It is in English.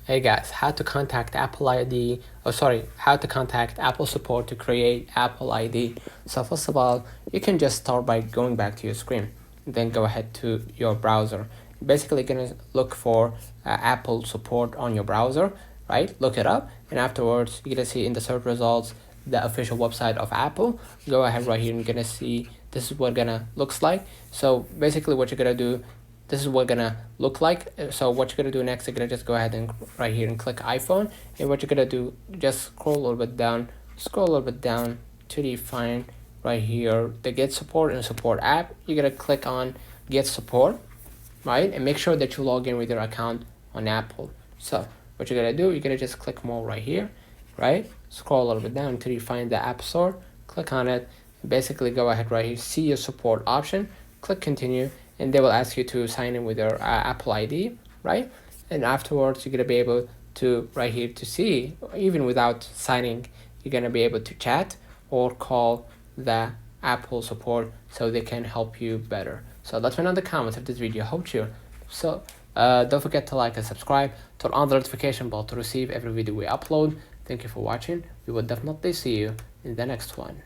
Hey guys, how to contact Apple ID, how to contact Apple support to create Apple ID. So first of all, you can just start by going back to your screen, then go ahead to your browser. Basically gonna look for Apple support on your browser, right? Look it up, and afterwards you're gonna see in the search results the official website of Apple. Go ahead right here and you're gonna see this is what gonna looks like. So basically what you're gonna do, this is what gonna look like. So what you're gonna do next, you're gonna just go ahead and right here and click iPhone, and what you're gonna do, just scroll a little bit down to define right here the get support and support app. You're gonna click on get support, right, and make sure that you log in with your account on Apple. So what you're gonna do, you're gonna just click more right here, right, scroll a little bit down until you find the App Store, click on it, and basically go ahead right here, see your support option, click continue, and they will ask you to sign in with your Apple ID, right? And afterwards you're gonna be able to right here to see, even without signing, you're gonna be able to chat or call the Apple support so they can help you better. So let me know in the comments if this video helped you. So don't forget to like and subscribe, turn on the notification bell to receive every video we upload. Thank you for watching. We will definitely see you in the next one.